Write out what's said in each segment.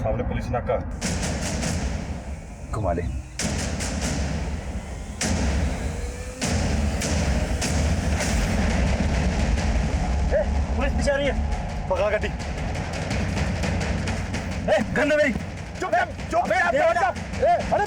सामने पुलिस नाका। घुमा ले। पुलिस पीछे आ रही है, भगा गाड़ी। गन मेरी। चुप चुप अरे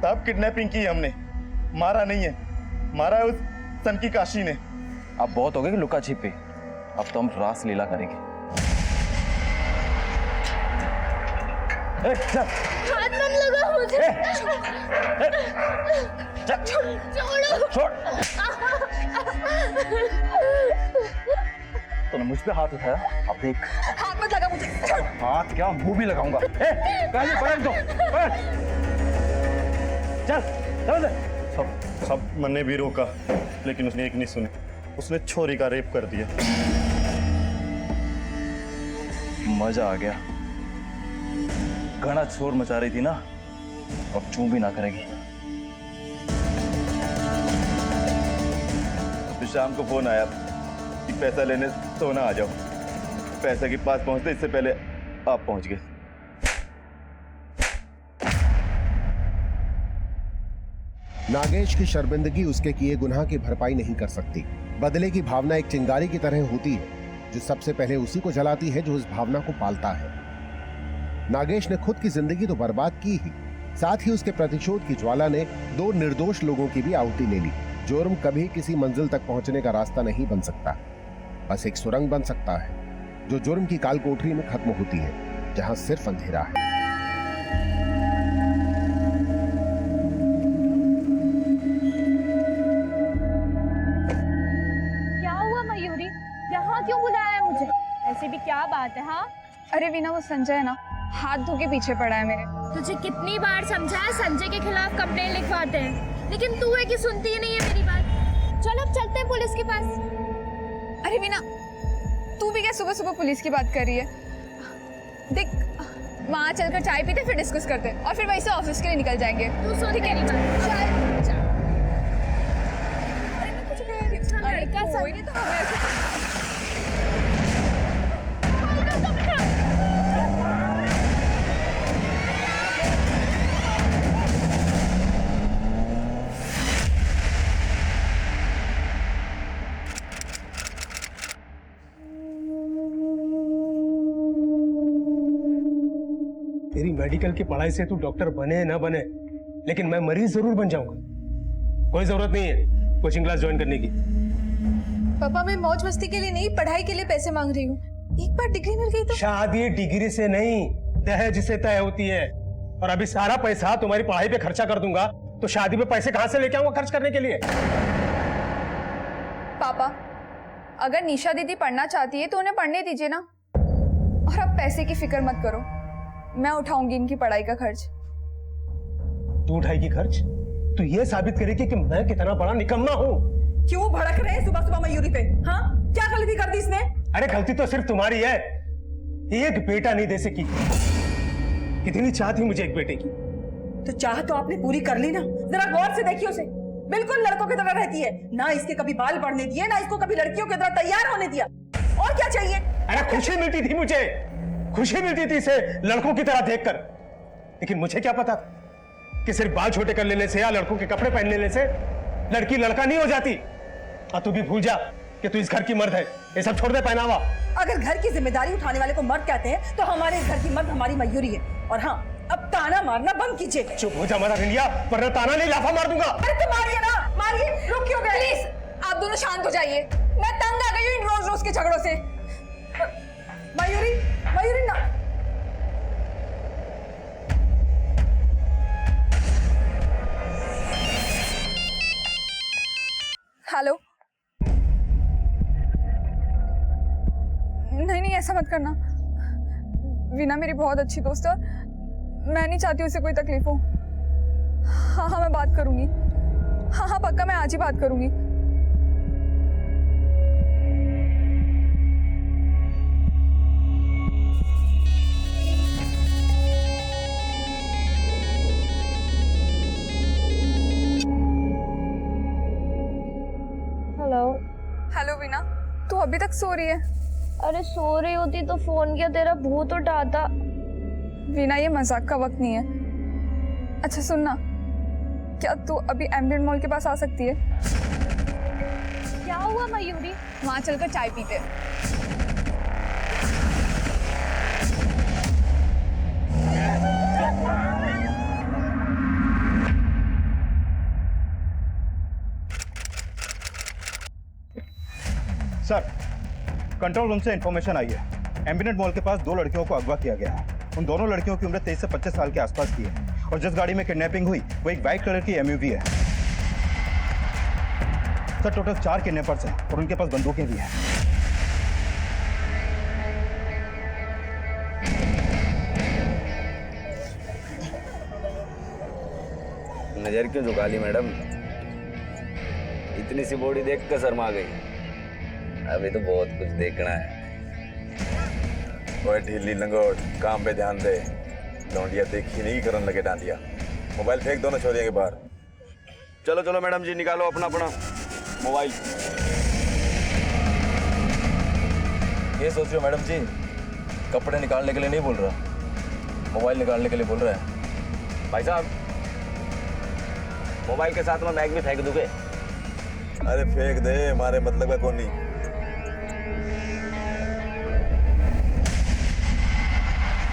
तब किडनैपिंग की हमने, मारा नहीं है, मारा है उस सन की काशी ने। अब बहुत हो गए लुका छिपे, अब तो हम रास लीला करेंगे। हाथ मत लगा मुझे। छोड़ो। छोड़। तूने मुझ पे हाथ उठाया, अब देख। हाथ मत लगा मुझे। हाथ क्या, मुंह भी लगाऊंगा। पहले पलट दो। चल चल। सब मैंने भी रोका, लेकिन उसने एक नहीं सुनी। उसने छोरी का रेप कर दिया। मजा आ गया। घना शोर मचा रही थी ना, अब चूं भी ना करेगी। तो शाम को फोन आया कि पैसा लेने सोना आ जाओ। पैसे के पास पहुंचते इससे पहले आप पहुंच गए। नागेश की शर्मिंदगी उसके किए गुनाह की भरपाई नहीं कर सकती। बदले की भावना एक चिंगारी की तरह होती है जो सबसे पहले उसी को जलाती है जो उस भावना को पालता है। नागेश ने खुद की जिंदगी तो बर्बाद की ही, साथ ही उसके प्रतिशोध की ज्वाला ने दो निर्दोष लोगों की भी आहुति ले ली। जुर्म कभी किसी मंजिल तक पहुंचने का रास्ता नहीं बन सकता, बस एक सुरंग बन सकता है जो जुर्म की काल कोठरी में खत्म होती है, जहां सिर्फ अंधेरा है। यहाँ क्यों बुलाया है मुझे? ऐसे भी क्या बात है? हाँ अरे वीना, वो संजय है ना, हाथ धो के पीछे पड़ा है मेरे। तुझे कितनी बार समझाया संजय के खिलाफ कंप्लेंट लिखवाते हैं, लेकिन तू है कि सुनती ही नहीं है मेरी बात। चल अब चलते हैं पुलिस के पास। अरे वीना, तू भी क्या सुबह सुबह पुलिस की बात कर रही है? देख, वहाँ चलकर चाय पीते फिर डिस्कस करते और फिर वैसे ऑफिस के लिए निकल जाएंगे। तू सुन मेरी बात। अरे मैं कुछ कह रही हूँ। अरे कोई नहीं, तो हमें तेरी मेडिकल की पढ़ाई से तू डॉक्टर बने ना बने, लेकिन मैं मरीज जरूर बन जाऊंगा। कोई जरूरत नहीं है कोचिंग क्लास ज्वाइन करने की। पापा, मैं मौज मस्ती के लिए नहीं, पढ़ाई के लिए पैसे मांग रही हूँ। एक बार डिग्री मिल गई तो। शादी डिग्री से नहीं, दहेज से तय होती है। और अभी सारा पैसा तुम्हारी पढ़ाई पे खर्चा कर दूंगा, तो शादी पे पैसे कहां से लेके आऊंगा खर्च करने के लिए? पापा, अगर निशा दीदी पढ़ना चाहती है तो उन्हें पढ़ने दीजिए ना। और अब पैसे की फिक्र मत करो, मैं उठाऊंगी इनकी पढ़ाई का खर्च। तू उठाएगी खर्च? तू ये साबित करेगी कि मैं कितना बड़ा निकम्मा हूँ। क्यों भड़क रहे हैं सुबह सुबह मयूरी पे? हाँ, क्या गलती कर दी इसने? अरे गलती तो सिर्फ तुम्हारी है, एक बेटा नहीं दे सकी। कितनी चाह थी मुझे एक बेटे की। तो चाह तो आपने पूरी कर ली ना। जरा गौर से देखिए उसे, बिल्कुल लड़कों की तरह रहती है ना। इसके कभी बाल बढ़ने दिए, ना इसको कभी लड़कियों की तरह तैयार होने दिया। और क्या चाहिए? अरे खुशी मिलती थी मुझे, खुशी मिलती थी इसे लड़कों की तरह देखकर। लेकिन मुझे क्या पता कि सिर्फ बाल छोटे कर लेने से या लड़कों के कपड़े पहन लेने से लड़की लड़का नहीं हो जाती। और तू भी भूल जा कि तू इस घर की मर्द है। ये सब छोड़ दे पहनावा। अगर घर की जिम्मेदारी उठाने वाले को मर्द कहते हैं, तो हमारे इस घर की मर्द हमारी मयूरी है। और हाँ, अब ताना मारना बंद कीजिए। चुप हो जा मारा रिंडिया, वरना ताना नहीं लाफा मार दूंगा। अरे तो मारिए ना, मारिए। रुक क्यों गए? प्लीज आप दोनों शांत हो जाइए, मैं तंग आ गई हूँ इन रोज रोज के झगड़ों से। मयूरी, मयूरी ना। ऐसा मत करना। वीना मेरी बहुत अच्छी दोस्त है और मैं नहीं चाहती उसे कोई तकलीफ हो। हाँ हाँ मैं बात करूंगी। हाँ हाँ पक्का मैं आज ही बात करूंगी। हेलो। हेलो वीना, तू अभी तक सो रही है? अरे सो रही होती तो फोन किया, तेरा भूत उठाता। वीना ये मजाक का वक्त नहीं है। अच्छा सुनना, क्या तू अभी एम्बिएंट मॉल के पास आ सकती है? क्या हुआ मयूरी? वहां चलकर चाय पीते हैं। सर, कंट्रोल रूम से इंफॉर्मेशन आई है। एम्बिनेट मॉल के पास 2 लड़कियों को अगवा किया गया है। उन दोनों लड़कियों की उम्र 23 से 25 साल के आसपास की है और जिस गाड़ी में किडनैपिंग हुई वो एक वाइट कलर की एमयूवी है। सर, टोटल 4 किडनैपर्स हैं और उनके पास बंदूकें भी हैं। नजर क्यों झुका ली मैडम? इतनी सी बॉडी देख कर शर्मा गई। अभी तो बहुत कुछ देखना है। ओए ढीली लंगोट, काम पे ध्यान दे। लौंडिया देखी नहीं करने लगे डांडिया। मोबाइल फेंक दो ना छोरिया के बाहर। चलो चलो मैडम जी, निकालो अपना अपना मोबाइल। ये सोच रहे हो मैडम जी, कपड़े निकालने के लिए नहीं बोल रहा, मोबाइल निकालने के लिए बोल रहा है। भाई साहब, मोबाइल के साथ में बैग भी फेंक दोगे? अरे फेंक दे, हमारे मतलब का कौन नहीं।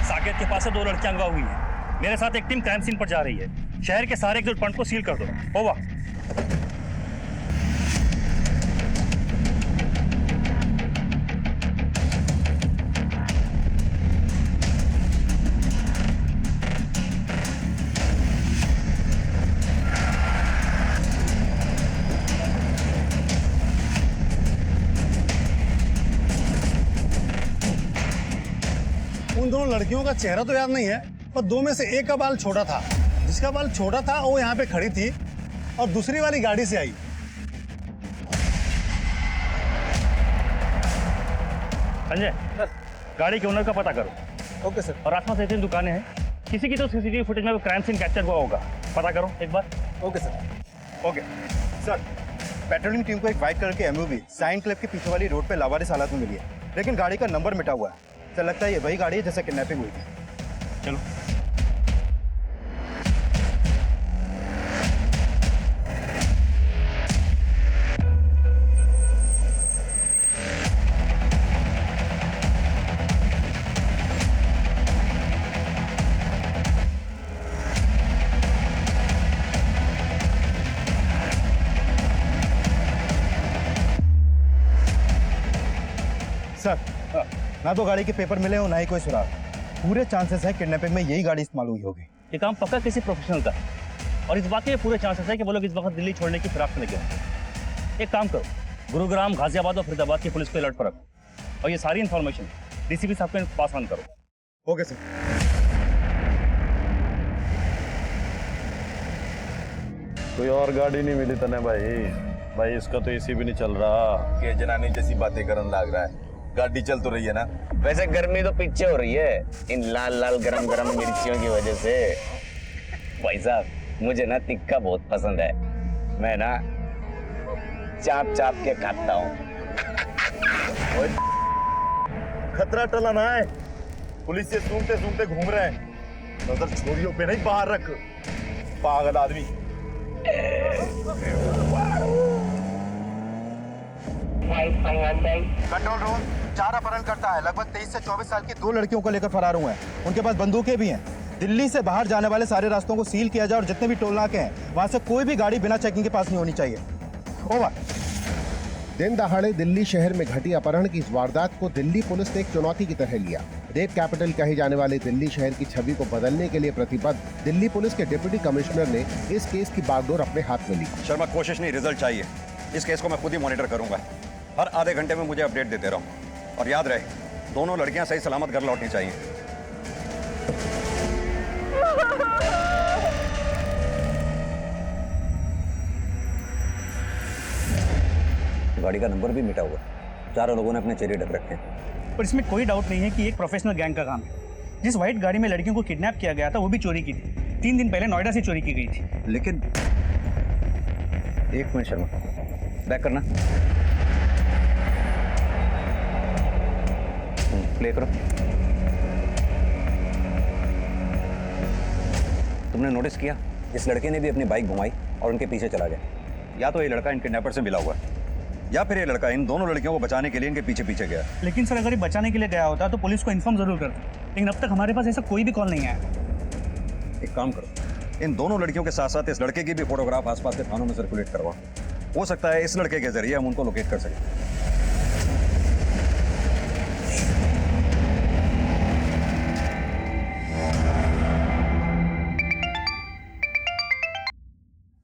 साकेत के पास से 2 लड़कियां अगवा हुई हैं। मेरे साथ एक टीम क्राइम सीन पर जा रही है। शहर के सारे एक्सिट पॉइंट को सील कर दो। ओवर। उन दोनों लड़कियों का चेहरा तो याद नहीं है, पर 2 में से एक का बाल छोटा था। जिसका बाल छोटा था वो यहाँ पे खड़ी थी और दूसरी वाली गाड़ी से आई। संजय, गाड़ी के ओनर का पता करो। Okay sir. और आसपास 3 दुकानें हैं, किसी की तो सीसीटीवी फुटेज में क्राइम सीन कैप्चर हुआ होगा। पता करो एक बार। Okay sir. Okay sir, patrolling team को एक वाइट कलर की एमयूवी साइन क्लब के पीछे वाली रोड पे लावारिस हालत में मिली है, लेकिन गाड़ी का नंबर मिटा हुआ है। तो लगता है ये वही गाड़ी है जैसे किडनैपिंग हुई थी। चलो। सर, ना तो गाड़ी के पेपर मिले और ना ही कोई सुराग। पूरे चांसेस है किडनैपिंग में यही गाड़ी इस्तेमाल हुई होगी। ये काम पक्का किसी प्रोफेशनल का है और इस बात के पूरे चांसेस है कि वो लोग इस वक्त दिल्ली छोड़ने की फिराक में लगे होंगे। एक काम करो, गुरुग्राम, गाजियाबाद और फरीदाबाद की पुलिस को अलर्ट पर रखो और ये सारी इन्फॉर्मेशन डीसीपी साहब के पास ऑन करो। Okay sir. कोई और गाड़ी नहीं मिली तने भाई इसका तो एसी भी नहीं चल रहा। के जनानी जैसी बातें करने लग रहा है। गाड़ी चल तो रही है ना? वैसे गर्मी तो पीछे हो रही है इन लाल लाल गरम गरम मिर्चियों की वजह से। भाई साहब, मुझे ना तिक्का बहुत पसंद है। मैं ना चाप चाप के खाता हूँ। खतरा टला ना है, पुलिस से सूंघते सूंघते घूम रहे हैं। नजर छोरियों पे नहीं, बाहर रख, पागल आदमी। कंट्रोल रूम, 4 अपहरण करता है। लगभग 23 से 24 साल की 2 लड़कियों को लेकर फरार हुए हैं। उनके पास बंदूकें भी हैं। दिल्ली से बाहर जाने वाले सारे रास्तों को सील किया जाए और जितने भी टोल नाके हैं वहां से कोई भी गाड़ी बिना चेकिंग के पास नहीं होनी चाहिए। ओवर। दिन दहाड़े दिल्ली शहर में घटी अपहरण की इस वारदात को दिल्ली पुलिस ने एक चुनौती की तरह लिया। रेप कैपिटल कहे जाने वाले दिल्ली शहर की छवि को बदलने के लिए प्रतिबद्ध दिल्ली पुलिस के डिप्टी कमिश्नर ने इस केस की बागडोर अपने हाथ में ली। शर्मा, कोशिश नहीं, रिजल्ट चाहिए। इस केस को मैं खुद ही मॉनिटर करूंगा। हर आधे घंटे में मुझे अपडेट देते रहो और याद रहे, दोनों लड़कियां सही सलामत घर लौटनी चाहिए। गाड़ी का नंबर भी मिटा हुआ, चारों लोगों ने अपने चेहरे ढक रखे हैं। पर इसमें कोई डाउट नहीं है कि एक प्रोफेशनल गैंग का काम है। जिस व्हाइट गाड़ी में लड़कियों को किडनैप किया गया था वो भी चोरी की थी। 3 दिन पहले नोएडा से चोरी की गई थी। लेकिन एक मिनट शर्मा, बैक करना, प्ले करो। तुमने नोटिस किया इस लड़के ने भी अपनी बाइक घुमाई और उनके पीछे चला गया। या तो ये लड़का इन किडनैपर से मिला हुआ है या फिर ये लड़का इन दोनों लड़कियों को बचाने के लिए इनके पीछे पीछे गया। लेकिन सर अगर ये बचाने के लिए गया होता तो पुलिस को इन्फॉर्म जरूर करता, लेकिन अब तक हमारे पास ऐसा कोई भी कॉल नहीं आया। एक काम करो, इन दोनों लड़कियों के साथ साथ इस लड़के की भी फोटोग्राफ आसपास के थानों में सर्कुलेट करवाओ। हो सकता है इस लड़के के जरिए हम उनको लोकेट कर सकें।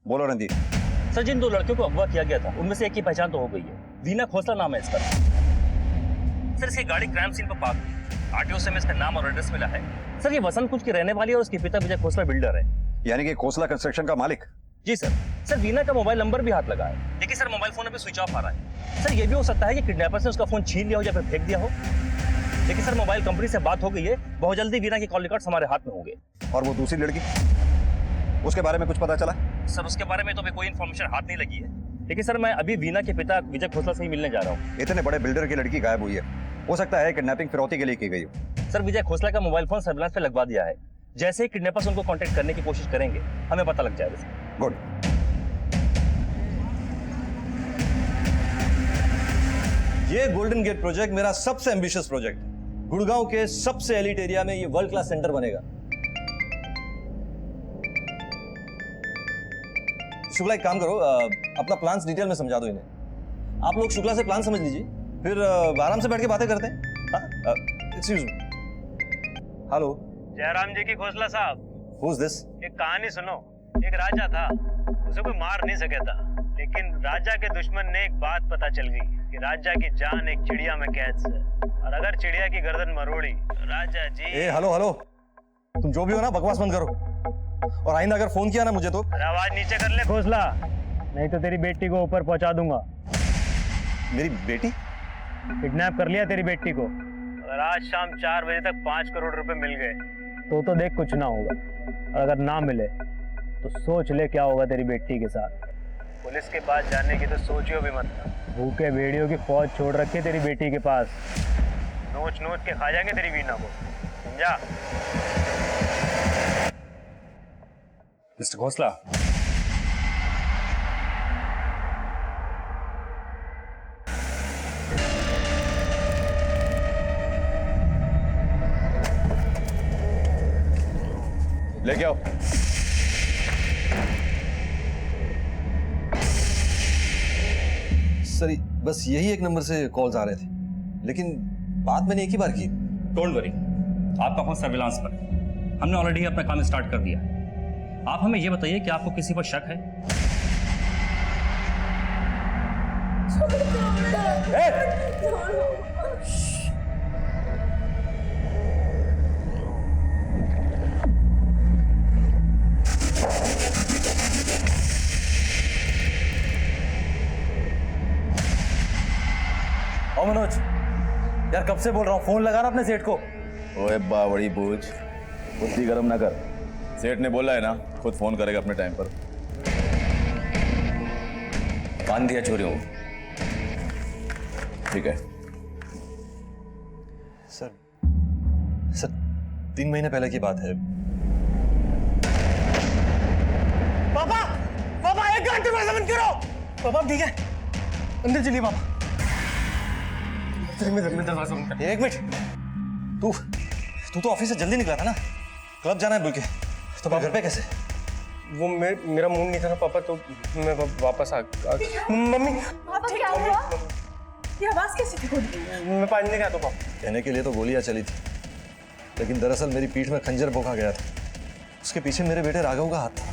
बोलो रंजीत। सर जिन 2 लड़कियों को अगवा किया गया था उनमें से एक की पहचान तो हो गई है। वीना खोसला नाम है इसका। सर इसकी गाड़ी क्राइम सीन पर पार्क हुई। आरटीओ से हमें इसका नाम और एड्रेस मिला है। सर ये वसंत कुछ की रहने वाली है और उसके पिता विजय खोसला बिल्डर है। यानी कि खोसला कंस्ट्रक्शन का मालिक? जी सर। सर वीना का मोबाइल नंबर भी हाथ लगा है, लेकिन सर मोबाइल फोन अभी स्विच ऑफ आ रहा है। सर ये भी हो सकता है कि किडनैपर ने उसका फोन छीन लिया हो या फिर फेंक दिया हो। लेकिन सर मोबाइल कंपनी से बात हो गई है, बहुत जल्दी वीना के कॉल रिकॉर्ड्स हमारे हाथ में होंगे। और वो दूसरी लड़की, उसके बारे में कुछ पता चला? सर उसके बारे में तो अभी कोई इन्फॉर्मेशन हाथ नहीं लगी है, लेकिन सर मैं अभी वीना के पिता विजय खोसला से ही मिलने जा रहा हूँ। इतने बड़े बिल्डर की लड़की गायब हुई है, हो सकता है किडनैपिंग फिरौती के लिए की गई हो। सर विजय खोसला का मोबाइल फोन सर्विलांस पे लगवा दिया है। जैसे ही किडनैपर्स उनको कांटेक्ट करने की कोशिश करेंगे हमें पता लग जाएगा सर। गुड। ये गोल्डन गेट प्रोजेक्ट मेरा सबसे एम्बिशियस प्रोजेक्ट है। गुड़गांव के सबसे एलिट एरिया में ये वर्ल्ड क्लास सेंटर बनेगा। शुक्ला एक काम करो, अपना प्लान्स डिटेल में समझा दो इन्हें। आप लोग शुक्ला से प्लान समझ लीजिए, फिर आराम से बैठ के बातें करते हैं। Excuse me. हेलो जयराम जी की खोसला साहब। Who is this? एक कहानी सुनो। एक राजा था, उसे कोई मार नहीं सका था, लेकिन राजा के दुश्मन ने एक बात पता चल गई कि राजा की जान एक चिड़िया में कैद है, और अगर चिड़िया की गर्दन मरोड़ी तो राजा जी। ए हेलो हेलो, तुम जो भी हो ना बकवास बंद करो, और आइंदा अगर फोन किया ना मुझे तो आवाज नीचे कर ले खोसला, नहीं तो तेरी बेटी को ऊपर पहुंचा दूंगा। मेरी बेटी? किडनैप कर लिया तेरी बेटी को। अगर आज शाम 4 बजे तक 5 करोड़ रुपए मिल गए तो देख कुछ ना होगा, और अगर ना मिले तो सोच ले क्या होगा तेरी बेटी के साथ। पुलिस के पास जाने की तो सोचियो भी मत। भूखे भेड़ियों की फौज छोड़ रखी है तेरी बेटी के पास, नोच नोच के खा जाएंगे तेरी वीना को, समझा? मिस्टर खोसला, लेके आओ। सर बस यही एक नंबर से कॉल्स आ रहे थे, लेकिन बात मैंने एक ही बार की। डोंट वरी, आपका फोन सर्विलांस पर है। हमने ऑलरेडी अपना काम स्टार्ट कर दिया है। आप हमें ये बताइए कि आपको किसी पर शक है? ओ मनोज, यार कब से बोल रहा हूँ फोन लगा ना अपने सेठ को। ओए बावड़ी बूझ, बुद्धि गरम ना कर। सेठ ने बोला है ना खुद फोन करेगा अपने टाइम पर। बांध दिया चोरियों। ठीक है सर 3 महीने पहले की बात है। पापा, पापा 1 घंटे में समझ करो। पापा ठीक है, अंदर चलिए पापा। एक मिनट, तू तो ऑफिस से जल्दी निकला था ना, क्लब जाना है बोल के, तो घर पे कैसे? वो मेरा मूड नहीं था ना पापा, तो मैं वापस आ मम्मी पापा क्या हुआ? ये आवाज कैसे थी? मैं पानी नहीं खाता पापा। कहने के लिए तो गोलियां चली थी, लेकिन दरअसल मेरी पीठ में खंजर भोंका गया था। उसके पीछे मेरे बेटे राघव का हाथ था।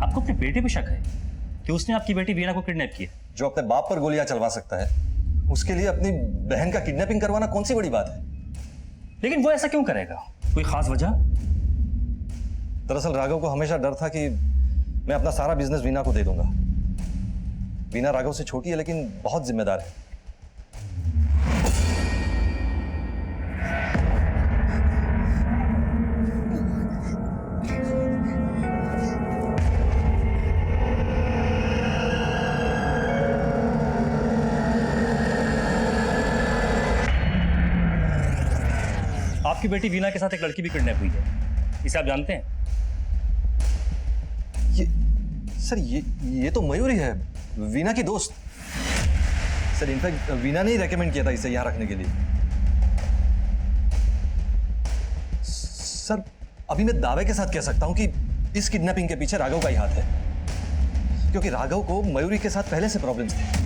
आपको अपने बेटे पे शक है कि उसने आपकी बेटी वीना को किडनैप किया? जो अपने बाप पर गोलियां चलवा सकता है उसके लिए अपनी बहन का किडनैपिंग करवाना कौन सी बड़ी बात है? लेकिन वो ऐसा क्यों करेगा? कोई खास वजह? दरअसल राघव को हमेशा डर था कि मैं अपना सारा बिजनेस वीना को दे दूंगा। वीना राघव से छोटी है लेकिन बहुत जिम्मेदार है। आपकी बेटी वीना के साथ एक लड़की भी किडनैप हुई है, इसे आप जानते हैं? सर ये तो मयूरी है, वीना की दोस्त। सर इनफैक्ट वीना ने ही रेकमेंड किया था इसे यहाँ रखने के लिए। सर अभी मैं दावे के साथ कह सकता हूं कि इस किडनैपिंग के पीछे राघव का ही हाथ है, क्योंकि राघव को मयूरी के साथ पहले से प्रॉब्लम्स थे।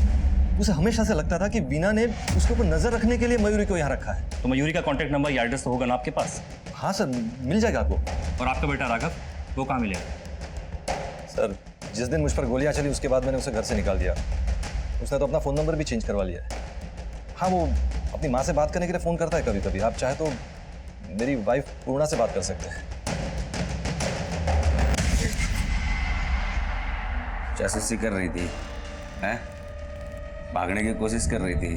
उसे हमेशा से लगता था कि वीना ने उसके ऊपर नजर रखने के लिए मयूरी को यहाँ रखा है। तो मयूरी का कॉन्टैक्ट नंबर या एड्रेस तो होगा ना आपके पास? हाँ सर, मिल जाएगा आपको। और आपका बेटा राघव, वो कहाँ मिलेगा? सर जिस दिन मुझ पर गोलियां चली उसके बाद मैंने उसे घर से निकाल दिया। उसने तो अपना फ़ोन नंबर भी चेंज करवा लिया है। हाँ, वो अपनी माँ से बात करने के लिए फ़ोन करता है कभी कभी। आप चाहे तो मेरी वाइफ पूर्णा से बात कर सकते हैं। जासूसी कर रही थी, हैं? भागने की कोशिश कर रही थी,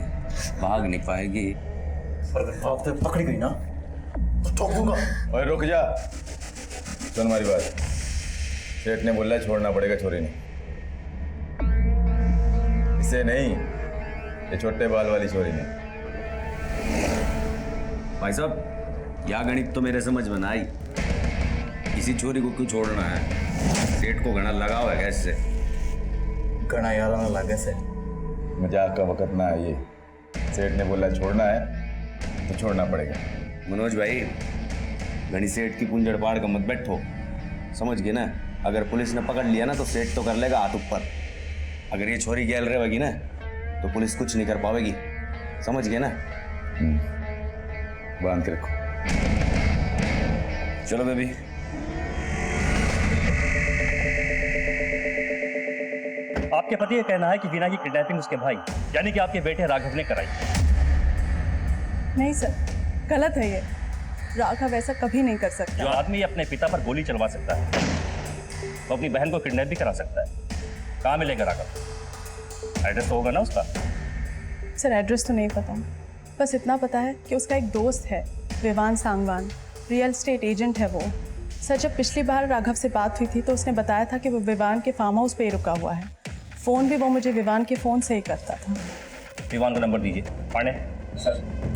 भाग नहीं पाएगी। अगर पकड़ी गई ना तो ठोक दूंगा। ओए रुक जा, सुन हमारी बात। सेठ ने बोला छोड़ना पड़ेगा छोरी ने, इसे नहीं, ये छोटे बाल वाली छोरी ने। भाई साहब, यह गणित तो मेरे समझ में ना आई। किसी छोरी को क्यों छोड़ना है? सेठ को घना लगाव है कैसे? घना यार ना लगे से मजाक का वक्त ना है ये। सेठ ने बोला छोड़ना है तो छोड़ना पड़ेगा। मनोज भाई, घनी सेठ की कुंजड़ पाड़ का मत बैठो, समझ गए ना? अगर पुलिस ने पकड़ लिया ना तो सेठ तो कर लेगा हाथ ऊपर। अगर ये छोरी गैल रहेगी ना तो पुलिस कुछ नहीं कर पाएगी, समझ गए ना? बांध के रखो। चलो बेबी। आपके पति का कहना है कि वीना की किडनैपिंग उसके भाई यानी कि आपके बेटे राघव ने कराई। नहीं सर, गलत है ये। राघव ऐसा कभी नहीं कर सकता। जो आदमी अपने पिता पर गोली चलवा सकता है वो अपनी बहन को किडनैप भी करा सकता है। कहाँ मिलेगा राघव? एड्रेस तो होगा ना उसका? सर एड्रेस तो नहीं पता, बस इतना पता है कि उसका एक दोस्त है Vivaan Sangwan, real estate agent है वो। सर जब पिछली बार राघव से बात हुई थी तो उसने बताया था कि वो विवान के फार्म हाउस पे ही रुका हुआ है। फ़ोन भी वो मुझे विवान के फ़ोन से ही करता था। विवान का नंबर दीजिए। पांडे सर।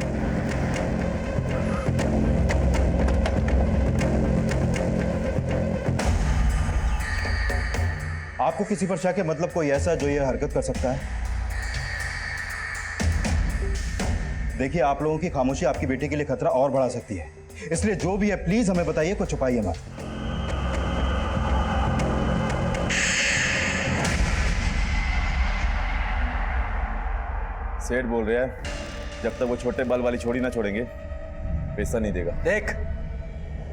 आपको किसी पर शक है? मतलब कोई ऐसा जो ये हरकत कर सकता है? देखिए, आप लोगों की खामोशी आपकी बेटी के लिए खतरा और बढ़ा सकती है, इसलिए जो भी है प्लीज हमें बताइए, कुछ छुपाइए मत। सेठ बोल रहा है जब तक वो छोटे बाल वाली छोरी ना छोड़ेंगे पैसा नहीं देगा। देख,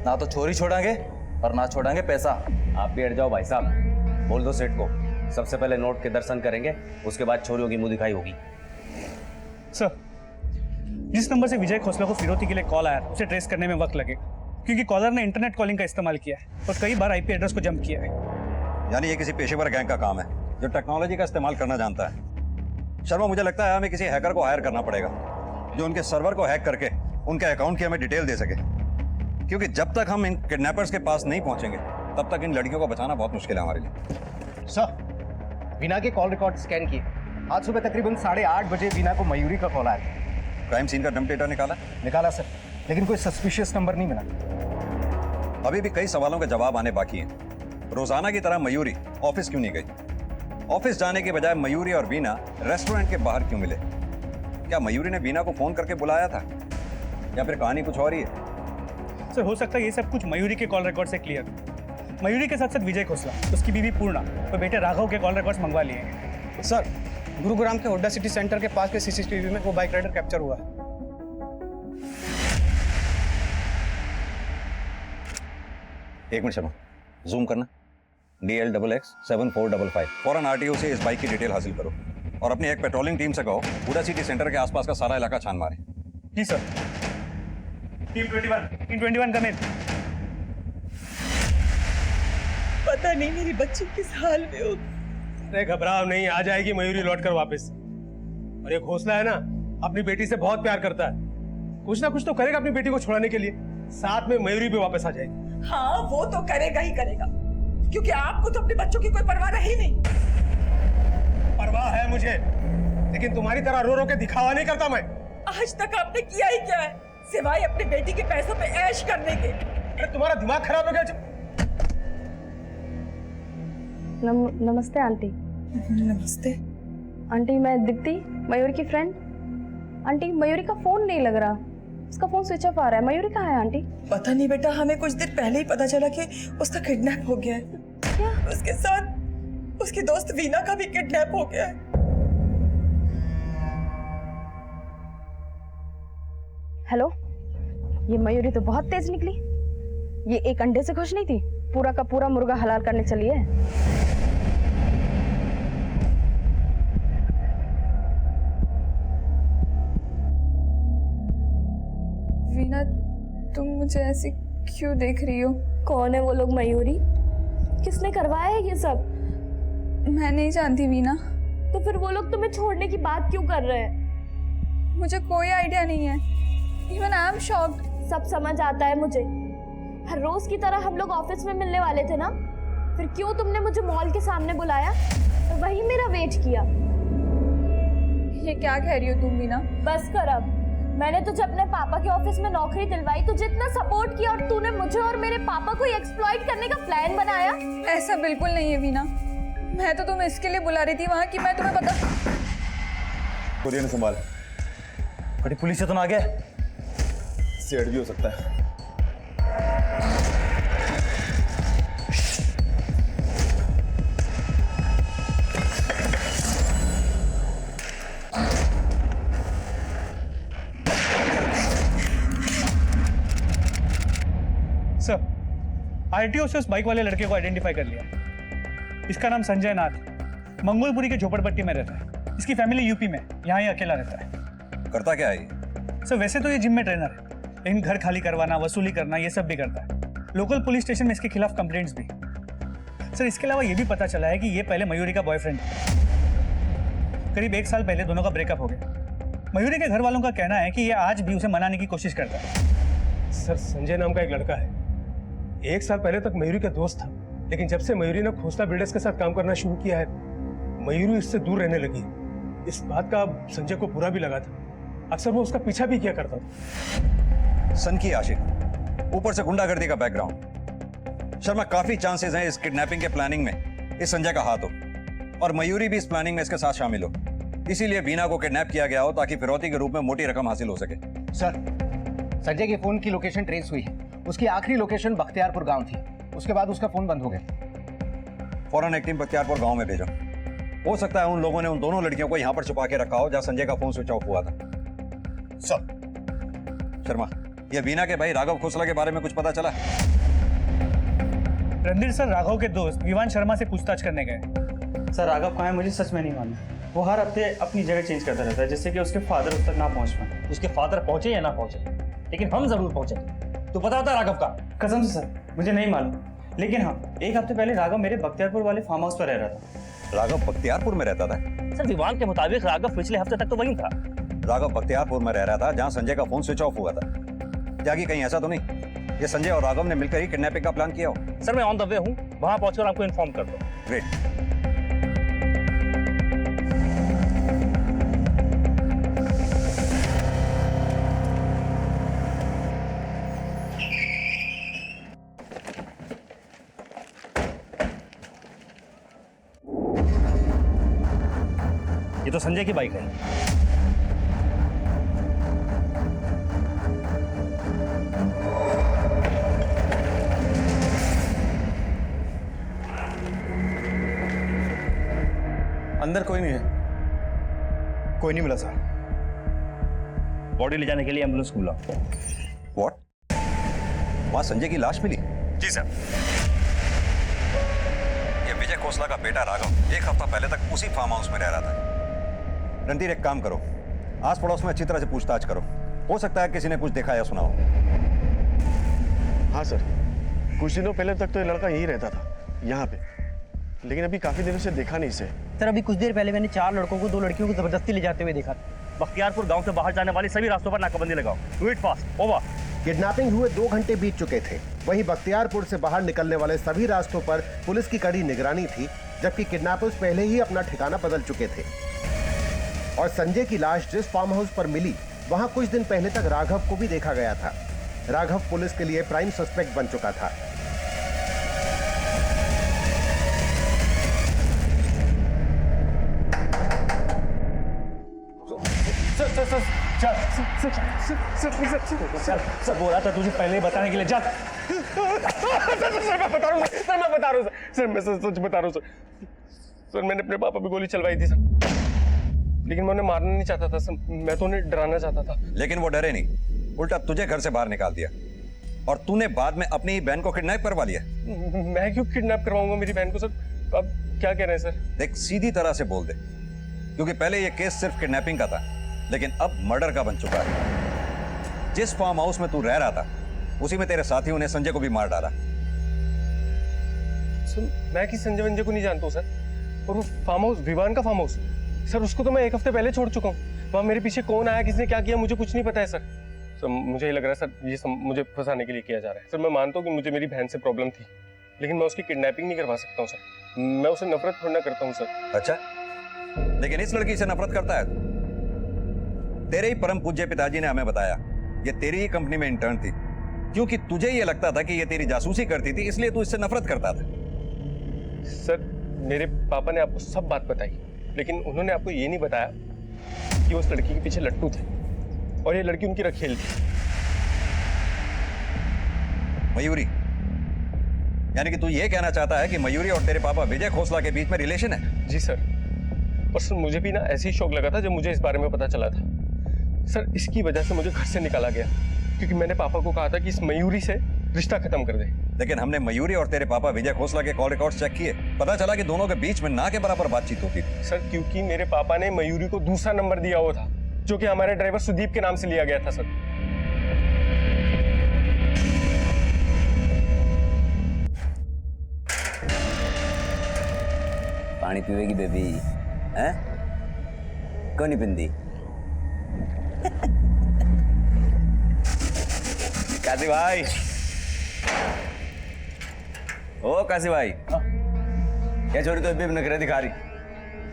ना तो छोरी छोड़ांगे और ना छोड़ांगे पैसा। आप भी हट जाओ भाई साहब। बोल दो सेठ को, सबसे पहले नोट के दर्शन करेंगे, उसके बाद छोरियों की मुंह दिखाई होगी। सर, जिस नंबर से विजय खोसला को फिरौती के लिए कॉल आया उसे ट्रेस करने में वक्त लगेगा, क्योंकि कॉलर ने इंटरनेट कॉलिंग का इस्तेमाल किया है और कई बार आईपी एड्रेस को जंप किया है। यानी ये किसी पेशेवर गैंग का काम है जो टेक्नोलॉजी का इस्तेमाल करना जानता है। शर्मा, मुझे लगता है हमें किसी हैकर को हायर करना पड़ेगा जो उनके सर्वर को हैक करके उनके अकाउंट की हमें डिटेल दे सके, क्योंकि जब तक हम इन किडनैपर्स के पास नहीं पहुंचेंगे तब तक इन लड़कियों को बचाना बहुत मुश्किल है हमारे लिए। सर, वीना के कॉल रिकॉर्ड स्कैन किए। आज सुबह तकरीबन 8:30 बजे वीना को मयूरी का कॉल आया। क्राइम सीन का डंप डेटा निकाला सर, लेकिन कोई सस्पिशियस नंबर नहीं मिला। अभी भी कई सवालों के जवाब आने बाकी हैं। रोजाना की तरह मयूरी ऑफिस क्यों नहीं गई? ऑफिस जाने के बजाय मयूरी और वीना रेस्टोरेंट के बाहर क्यों मिले? क्या मयूरी ने वीना को फोन करके बुलाया था या फिर कहानी कुछ और ही है? सर, हो सकता है ये सब कुछ मयूरी के कॉल रिकॉर्ड से क्लियर। मयूरी के साथ साथ विजय खोसला, उसकी बीवी पूर्णा और बेटे राघव के कॉल रिकॉर्ड्स मंगवा लिए हैं। सर, गुरुग्राम के होड्डा सिटी सेंटर के पास के सीसीटीवी में वो बाइक राइडर कैप्चर हुआ है। एक मिनट शर्मा, जूम करना। DL XX 7455 फौरन RTO से इस बाइक की डिटेल हासिल करो और अपनी एक पेट्रोलिंग टीम से कहो हुडा सिटी सेंटर के आसपास का सारा इलाका छान मारे। जी सर। टीम 21 कम इन। पता नहीं मेरी बच्ची किस हाल में हो। अरे घबराओ नहीं, आ जाएगी मयूरी लौट कर वापस। और ये घोंसला है ना, अपनी बेटी से बहुत प्यार करता है, कुछ ना कुछ तो करेगा अपनी बेटी को छुड़ाने के लिए। साथ में मयूरी भी वापस आ जाएगी। हाँ वो तो करेगा ही करेगा, क्योंकि आपको तो अपने बच्चों की कोई परवाह रही नहीं। परवाह है मुझे, लेकिन तुम्हारी तरह रो रो के दिखावा नहीं करता मैं। आज तक आपने किया ही क्या है, सिवाय अपनी बेटी के पैसों पे ऐश करने के। अरे तुम्हारा दिमाग खराब हो गया। नमस्ते आंटी। नमस्ते आंटी, मैं दीप्ति, मयूरी की फ्रेंड। आंटी, मयूरी का फोन नहीं लग रहा, उसका फोन स्विच ऑफ आ रहा है। मयूरी कहाँ है आंटी? पता नहीं बेटा, हमें कुछ देर पहले ही पता चला कि उसका किडनैप हो गया है। क्या? उसके साथ उसकी दोस्त वीना का भी किडनैप हो गया है। हेलो, ये मयूरी तो बहुत तेज निकली। ये एक अंडे से खुश नहीं थी, पूरा का पूरा मुर्गा हलाल करने चली है। वीना, तुम मुझे ऐसे क्यों देख रही हो? कौन है वो लोग मयूरी? किसने करवाया है ये सब? मैं नहीं जानती वीना। तो फिर वो लोग तुम्हें छोड़ने की बात क्यों कर रहे हैं? मुझे कोई आइडिया नहीं है। Even I am shocked. सब समझ आता है मुझे। हर रोज की तरह हम लोग ऑफिस में मिलने वाले थे ना, फिर क्यों तुमने मुझे मॉल के सामने बुलाया और वही मेरा वेट किया? ये क्या कह रही हो तुम वीना? बस कर अब। मैंने तुझे अपने पापा के ऑफिस में नौकरी दिलवाई, तुझे इतना सपोर्ट किया और तूने मुझे और मेरे पापा को एक्सप्लॉइट करने का प्लान बनाया। ऐसा बिल्कुल नहीं है वीना। मैं तो तुम्हें इसके लिए बुला रही थी वहाँ कि मैं तुम्हें बता। खुद ही संभाल। कभी पुलिस से तो ना आ गया? सेठ भी हो सकता है। सर, आरटीओ से उस बाइक वाले लड़के को आइडेंटिफाई कर लिया। इसका नाम संजय नाथ, मंगोलपुरी के झोपड़पट्टी में रहता है। इसकी फैमिली यूपी में, यहाँ ही अकेला रहता है। करता क्या है ये? सर, वैसे तो ये जिम में ट्रेनर है, लेकिन घर खाली करवाना, वसूली करना, ये सब भी करता है। लोकल पुलिस स्टेशन में इसके खिलाफ कंप्लेंट्स भी। सर, इसके अलावा ये भी पता चला है कि ये पहले मयूरी का बॉयफ्रेंड है। करीब 1 साल पहले दोनों का ब्रेकअप हो गया। मयूरी के घर वालों का कहना है कि ये आज भी उसे मनाने की कोशिश करता है। सर, संजय नाम का एक लड़का है, 1 साल पहले तक मयूरी का दोस्त था, लेकिन जब से मयूरी ने खोसला बिल्डर्स के साथ काम करना शुरू किया है, मयूरी इससे दूर रहने लगी। इस बात का संजय को बुरा भी लगा था। अक्सर वो उसका पीछा भी किया करता था। सन की आशिक, ऊपर से गुंडागर्दी का बैकग्राउंड। शर्मा, काफी चांसेस हैं इस किडनैपिंग के प्लानिंग में इस संजय का हाथ हो और मयूरी भी इस प्लानिंग में इसके साथ शामिल हो। इसीलिए बीना को किडनैप किया गया हो ताकि फिरौती के रूप में मोटी रकम हासिल हो सके। सर, संजय के फोन की लोकेशन ट्रेस हुई है। उसकी आखिरी लोकेशन बख्तियारपुर गांव थी, उसके बाद उसका फोन बंद हो गया। फौरन एक टीम बख्तियारपुर गांव में भेजो। हो सकता है उन लोगों ने उन दोनों लड़कियों को यहां पर छुपा के रखा हो जहां संजय का फोन स्विच ऑफ हुआ था। शर्मा, ये बीना के भाई राघव खोसला के बारे में कुछ पता चला? रणधीर सर राघव के दोस्त विवान शर्मा से पूछताछ करने गए। सर, राघव कहाँ है मुझे सच में नहीं मालूम। वो हर हफ्ते अपनी जगह चेंज करता रहता है, जिससे कि उसके फादर उस तक ना पहुंच पाए। उसके फादर पहुंचे या ना पहुंचे, लेकिन हम जरूर पहुंचे। तो पता होता राघव का? कसम से सर, मुझे नहीं मालूम, लेकिन हाँ, 1 हफ्ते पहले राघव मेरे बख्तियारपुर वाले फार्म हाउस पर रह रहा था। राघव बख्तियारपुर में रहता था? सर, विवान के मुताबिक राघव पिछले हफ्ते तक तो वहीं था। राघव बख्तियारपुर में रह रहा था जहां संजय का फोन स्विच ऑफ हुआ था। त्यागी, कहीं ऐसा तो नहीं ये संजय और राघव ने मिलकर ही किडनैपिंग का प्लान किया हो? सर, मैं ऑन द वे हूँ, वहां पहुंचकर आपको इन्फॉर्म कर दूँ। ग्रेट। ये तो संजय की बाइक है। अंदर कोई नहीं है। कोई नहीं मिला सर। बॉडी ले जाने के लिए एम्बुलेंस बुलाओ। व्हाट? वहां संजय की लाश मिली? जी सर। ये विजय खोसला का बेटा राघव 1 हफ्ता पहले तक उसी फार्म हाउस में रह रहा था। रणधीर एक काम करो, आस पड़ोस में अच्छी तरह से पूछताछ करो, हो सकता है किसी ने कुछ देखा या सुना हो। हाँ सर, कुछ दिनों पहले तक तो ये लड़का यही रहता था यहाँ पे, लेकिन अभी काफी दिनों से देखा नहीं इसे। सर अभी कुछ देर पहले मैंने 4 लड़कों को 2 लड़कियों को जबरदस्ती ले जाते हुए देखा। बख्तियारपुर गांव से बाहर जाने वाले सभी रास्तों पर नाकाबंदी लगाओ। Do it fast. Over. Kidnapping हुए 2 घंटे बीत चुके थे। वहीं बख्तियारपुर से बाहर निकलने वाले सभी रास्तों पर पुलिस की कड़ी निगरानी थी, जबकि किडनैपर्स पहले ही अपना ठिकाना बदल चुके थे। और संजय की लाश जिस फार्म हाउस पर मिली, वहां कुछ दिन पहले तक राघव को भी देखा गया था। राघव पुलिस के लिए प्राइम सस्पेक्ट बन चुका था। सर बोला था तुझे पहले ही बताने के लिए। जा सर मैं बता रहा हूँ सर मैं सच बता रहा हूँ सर मैंने अपने पापा पे गोली चलवाई थी सर, लेकिन मैं उन्हें मारना नहीं चाहता था सर, मैं तो उन्हें डराना चाहता था। लेकिन वो डरे नहीं, उल्टा तुझे घर से बाहर निकाल दिया और तूने बाद में अपनी बहन को किडनैप करवा लिया। मैं क्यों किडनैप करवाऊंगा मेरी बहन को सर? आप क्या कह रहे हैं सर? देख सीधी तरह से बोल दे, क्योंकि पहले ये केस सिर्फ किडनैपिंग का था, लेकिन अब मर्डर का बन चुका है। जिस फार्म हाउस में तू रह रहा था, उसी में तेरे साथियों ने संजय को भी मार डाला। मैं किस संजय वंजय को नहीं जानता हूँ सर, और वो फार्म हाउस विवान का फार्म हाउस सर, उसको तो मैं 1 हफ्ते पहले छोड़ चुका हूँ। वहाँ मेरे पीछे कौन आया, किसने क्या किया, मुझे कुछ नहीं पता है सर। सर मुझे लग रहा है सर ये मुझे फंसाने के लिए किया जा रहा है सर। मैं मानता हूँ कि मुझे मेरी बहन से प्रॉब्लम थी, लेकिन मैं उसकी किडनैपिंग नहीं करवा सकता हूँ सर। मैं उसे नफरत थोड़ा करता हूँ सर। अच्छा, लेकिन इस लड़की से नफरत करता है? तेरे ही परम पूज्य पिताजी ने हमें बताया ये तेरी ही कंपनी में इंटर्न थी, क्योंकि तुझे ये लगता था कि ये तेरी जासूसी करती थी, इसलिए तू इससे नफरत करता था। सर मेरे पापा ने आपको सब बात बताई, लेकिन उन्होंने आपको ये नहीं बताया कि उस लड़की के पीछे लट्टू थे और ये लड़की उनकी रखेल थी। मयूरी, यानी कि तू ये कहना चाहता है कि मयूरी और तेरे पापा विजय खोसला के बीच में रिलेशन है? जी सर, और सर मुझे भी ना ऐसे ही शौक लगा था जब मुझे इस बारे में पता चला था सर। इसकी वजह से मुझे घर से निकाला गया, क्योंकि मैंने पापा को कहा था कि इस मयूरी से रिश्ता खत्म कर दे। लेकिन हमने मयूरी और तेरे पापा विजय खोसला के कॉल रिकॉर्ड्स चेक किए, पता चला कि दोनों के बीच में ना के बराबर बातचीत होती थी। सर क्योंकि मेरे पापा ने मयूरी को दूसरा नंबर दिया हुआ था, जो कि हमारे ड्राइवर सुदीप के नाम से लिया गया था सर। पानी पीवेगी बेबी? हैं? क्यों नहीं पिंदी? काशी भाई, ओ काशी भाई, क्या छोरी तो अभी नखरे दिखा रही,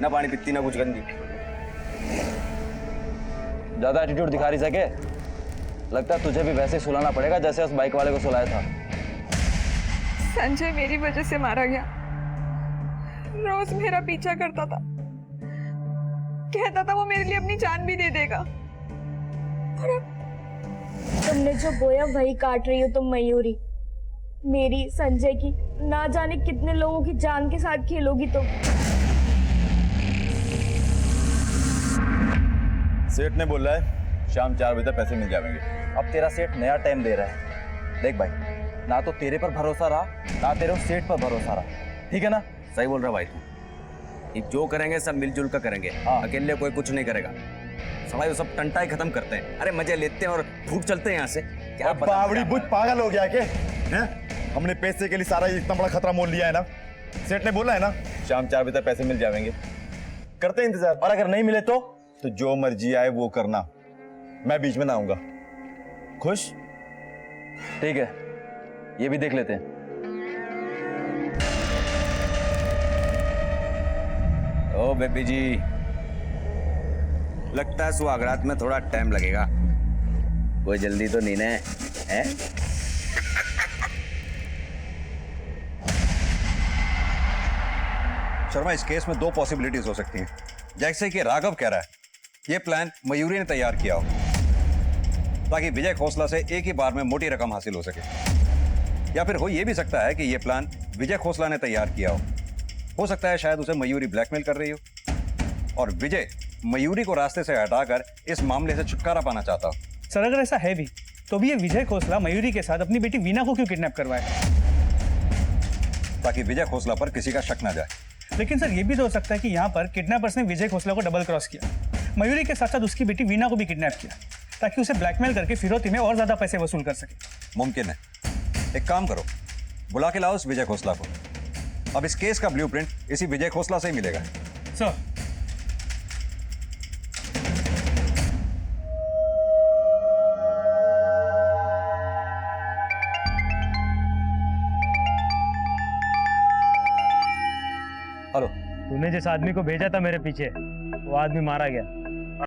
ना पानी पीती ना कुछ गंदी। ज्यादा एटीट्यूड दिखा रही सके? लगता है तुझे भी वैसे ही सुलाना पड़ेगा जैसे उस बाइक वाले को सुलाया था। संजय मेरी वजह से मारा गया। रोज मेरा पीछा करता था, कहता था वो मेरे लिए अपनी जान भी दे देगा। तुमने जो बोया वही काट रही हो तुम मयूरी। मेरी, संजय की, ना जाने कितने लोगों की जान के साथ खेलोगी तुम। सेठ ने बोला है शाम 4 बजे तक पैसे मिल जाएंगे। अब तेरा सेठ नया टाइम दे रहा है। देख भाई, ना तो तेरे पर भरोसा रहा, ना तेरे उस सेठ पर भरोसा रहा, ठीक है ना? सही बोल रहा भाई तू। ये जो करेंगे सब मिलजुल कर करेंगे, अकेले कोई कुछ नहीं करेगा। सवाई सब टंटा ही खत्म करते हैं। अरे मजे लेते हैं और फूट चलते हैं यहाँ से। क्या बावड़ी बुझ पागल हो गया के? हमने पैसे के लिए सारा इतना बड़ा खतरा मोल लिया है ना। सेठ ने बोला है ना शाम 4 बजे तक पैसे मिल जाएंगे, करते हैं इंतजार। और अगर नहीं मिले तो जो मर्जी आए वो करना, मैं बीच में ना आऊंगा। खुश? ठीक है, ये भी देख लेते हैं। ओ बेबी जी, लगता है सुहागरात में थोड़ा टाइम लगेगा। कोई जल्दी तो नहीं है? शर्मा, इस केस में 2 पॉसिबिलिटीज हो सकती हैं। जैसे कि राघव कह रहा है ये प्लान मयूरी ने तैयार किया हो, ताकि विजय खोसला से एक ही बार में मोटी रकम हासिल हो सके। या फिर हो ये भी सकता है कि ये प्लान विजय खोसला ने तैयार किया हो सकता है शायद उसे मयूरी ब्लैकमेल कर रही हो, और विजय मयूरी को रास्ते से हटाकर इस मामले से छुटकारा पाना चाहता हो। सर अगर ऐसा है भी, तो भी ये विजय खोसला मयूरी के साथ अपनी बेटी वीना को क्यों किडनैप करवाए? ताकि विजय खोसला पर किसी का शक ना जाए। लेकिन सर ये भी तो हो सकता है कि यहाँ पर किडनैपर्स ने विजय खोसला को डबल क्रॉस किया। मयूरी के साथ साथ उसकी बेटी वीना को भी किडनैप किया ताकि उसे ब्लैकमेल करके फिरौती में और ज्यादा पैसे वसूल कर सके। मुमकिन है। एक काम करो, बुला के लाओ उस विजय खोसला को। अब इस केस का ब्लूप्रिंट इसी विजय खोसला से ही मिलेगा। Sir, hello. तूने जिस आदमी को भेजा था मेरे पीछे, वो आदमी मारा गया।